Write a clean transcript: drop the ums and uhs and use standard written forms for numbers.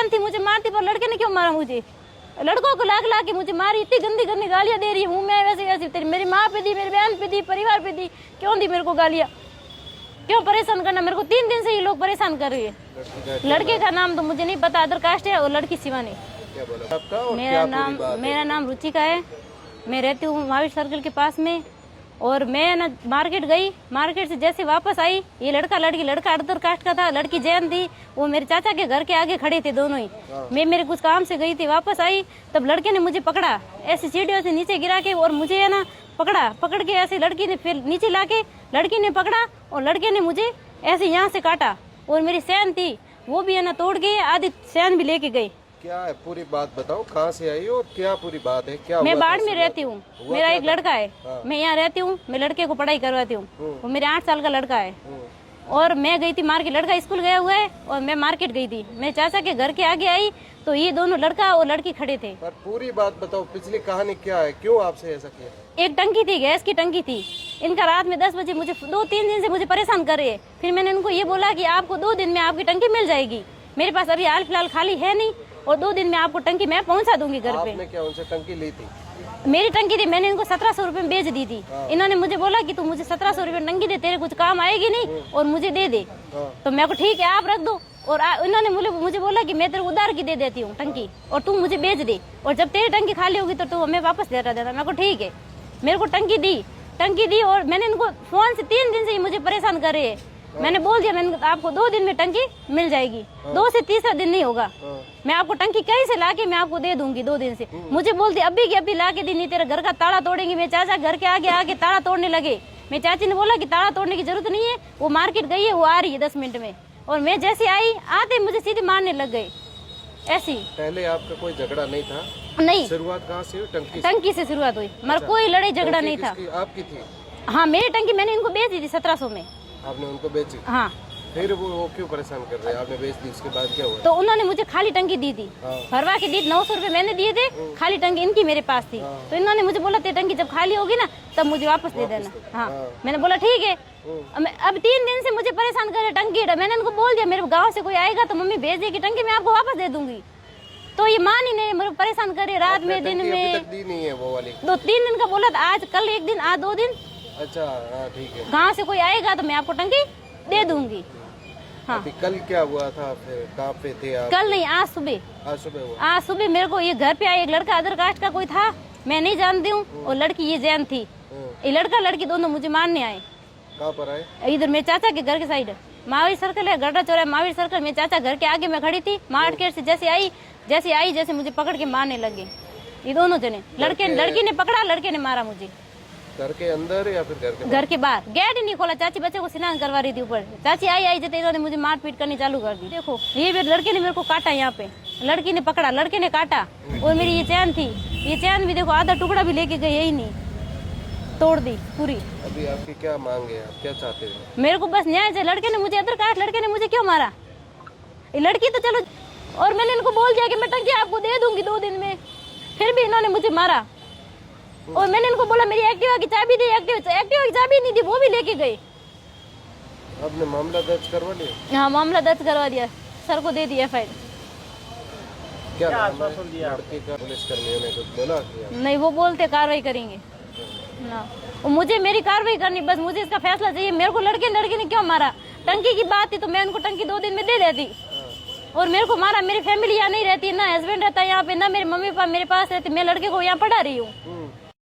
चैन थी मुझे मारती, पर लड़के ने क्यों मारा मुझे? लड़कों को लाग ला के मुझे मारी, इतनी गंदी गंदी गालियां दे रही है, मुंह में वैसे वैसे तेरी मेरी माँ पे दी, मेरी बहन पे दी, परिवार पे दी, क्यों दी मेरे को गालियां? क्यों परेशान करना मेरे को? 3 दिन से ये लोग परेशान कर रही है। लड़के का नाम तो मुझे नहीं पता, अदर कास्ट है, और लड़की शिवानी। मेरा नाम रुचिका है। मैं रहती हूँ महावीर सर्कल के पास में। और मैं ना मार्केट गई, मार्केट से जैसे वापस आई, ये लड़का लड़की, लड़का अदर कास्ट का था, लड़की जैन थी, वो मेरे चाचा के घर के आगे खड़े थे दोनों ही। मैं मेरे कुछ काम से गई थी, वापस आई, तब लड़के ने मुझे पकड़ा ऐसी सीढ़ियों से नीचे गिरा के, और मुझे है ना पकड़ के ऐसे लड़की ने फिर नीचे लाके लड़की ने पकड़ा, और लड़के ने मुझे ऐसे यहाँ से काटा, और मेरी चैन थी वो भी है ना तोड़ के, आधी चैन भी लेके गई। क्या है पूरी बात बताओ, कहाँ से आई हो, क्या पूरी बात है, क्या? मैं बाढ़ में रहती हूँ, मेरा एक लड़का है। मैं यहाँ रहती हूँ, मैं लड़के को पढ़ाई करवाती हूँ, वो मेरे 8 साल का लड़का है। और मैं गई थी मार्केट, लड़का स्कूल गया हुआ है, और मैं मार्केट गई थी। मैं चाचा के घर के आगे आई तो ये दोनों लड़का और लड़की खड़े थे। पर पूरी बात बताओ, पिछली कहानी क्या है, क्यों आपसे ऐसा किया? एक टंकी थी, गैस की टंकी थी। इनका रात में 10 बजे मुझे 2-3 दिन से मुझे परेशान कर रहे हैं। फिर मैंने इनको ये बोला कि आपको 2 दिन में आपकी टंकी मिल जाएगी, मेरे पास अभी हाल फिलहाल खाली है नहीं, और 2 दिन में आपको टंकी मैं पहुंचा दूंगी घर पे। आपने क्या उनसे टंकी ली थी? मेरी टंकी थी, मैंने इनको 1700 रुपए में बेच दी थी। इन्होंने मुझे बोला कि तू मुझे 1700 रुपए टंकी दे, तेरे कुछ काम आएगी नहीं, और मुझे दे दे। तो मैं को ठीक है आप रख दो। और इन्होंने मुझे बोला कि मैं तेरे को उधार की दे देती हूँ टंकी, और तू मुझे बेच दे, और जब तेरी टंकी खाली होगी तो तू हमें वापस दे देना। मैं को ठीक है। मेरे को टंकी दी, और मैंने इनको फोन से 3 दिन से ही मुझे परेशान कर रहे हैं। मैंने बोल दिया, मैंने आपको 2 दिन में टंकी मिल जाएगी। 2 से तीसरा दिन नहीं होगा, मैं आपको टंकी कहीं से लाके मैं आपको दे दूंगी 2 दिन से। मुझे बोलती अभी की अभी लाके दी, नहीं तेरे घर का ताला तोड़ेंगे। मेरे चाचा घर के आगे ताला तोड़ने लगे। मेरे चाची ने बोला कि ताला तोड़ने की जरूरत नहीं है, वो मार्केट गई है, वो आ रही है 10 मिनट में। और मैं जैसे आई, आते मुझे सीधे मारने लग गए ऐसी। पहले आपका कोई झगड़ा नहीं था? नहीं। शुरुआत कहाँ से हुई? टंकी से शुरुआत हुई, मगर कोई लड़ाई झगड़ा नहीं था। आपकी थी? हाँ, मेरी टंकी मैंने इनको बेच दी थी 1700 में। आपने उनको बेची? हाँ। फिर वो क्यों परेशान कर रहे हैं? आपने बेच दी, उसके बाद क्या हुआ? तो उन्होंने मुझे खाली टंकी दी थी, भरवा के दी। 900 रुपए मैंने दिए थे, खाली टंकी इनकी मेरे पास थी। तो इन्होंने मुझे बोला तेरी टंकी जब खाली होगी ना तब मुझे वापस दे देना। हाँ, मैंने बोला ठीक है। अब 3 दिन से मुझे परेशान कर रहे टंकी। मैंने इनको बोल दिया मेरे गाँव से कोई आएगा तो मम्मी भेज देगी टंकी, मैं आपको वापस दे दूंगी। तो ये मान ही नहीं, मेरे परेशान करे रात में दिन में। दी नहीं है वो वाली? 2-3 दिन का बोला था, आज कल 1 दिन, आज 2 दिन। अच्छा ठीक है। गाँव से कोई आएगा तो मैं आपको टंकी दे दूंगी। हाँ। कल क्या हुआ था फिर? कहाँ पे थे आप? कल नहीं, आज सुबह। आज सुबह हुआ? आज सुबह मेरे को ये घर पे आया एक लड़का, अदर कास्ट का कोई था, मैं नहीं जानती हूँ, और लड़की ये जैन थी। ये लड़का लड़की दोनों मुझे मारने आए। कहाँ पर आए? इधर मेरे चाचा के घर के साइड महावीर सर्कल है, गड्ढा चौराहा महावीर सर्कल। मेरे चाचा घर के आगे मैं खड़ी थी, मार्केट से जैसे मुझे पकड़ के मारने लगे ये दोनों जने। लड़की ने पकड़ा, लड़के ने मारा मुझे। घर के अंदर या फिर घर के बाहर? गेट ही नहीं खोला, चाची बच्चे को स्नान करवा रही थी ऊपर। चाची आई जैसे इन्होंने मुझे मारपीट करनी चालू कर दी। देखो ये लड़के ने मेरे को काटा, यहाँ पे लड़की ने पकड़ा, लड़के ने काटा। और मेरी ये चैन थी, ये चैन भी देखो आधा टुकड़ा भी लेके गई, यही नहीं, तोड़ दी पूरी। अभी आपकी क्या मांग है, आप क्या चाहते हो? मेरे को बस न्याय चाहिए। लड़के ने मुझे अदर कास्ट, लड़के ने मुझे क्यों मारा? ये लड़की तो चलो, और मैंने इनको बोल दिया कि मैं टंकी आपको दे दूंगी 2 दिन में, फिर भी इन्होंने मुझे मारा। और मैंने इनको बोला मेरी एक्टिवा की चाबी दी, एक्टिवा की चाबी नहीं दी, वो भी लेके गए। आपने मामला दर्ज करवा लिया? हाँ, मामला दर्ज करवा दिया, सर को दे दिया एफआईआर। क्या आश्वासन दिया लड़के का? पुलिस कर्मियों ने कुछ बोला? नहीं, वो बोलते कार्रवाई करेंगे ना। मुझे मेरी कार्रवाई करनी, बस मुझे इसका फैसला चाहिए। मेरे को लड़के ने क्यों मारा? टंकी की बात थी तो मैं उनको टंकी 2 दिन में दे देती, और मेरे को मारा। मेरी फैमिली यहाँ नहीं रहती, ना हस्बैंड रहता यहाँ पे, ना मेरे मम्मी पापा मेरे पास रहते। मैं लड़के को यहाँ पढ़ा रही हूँ।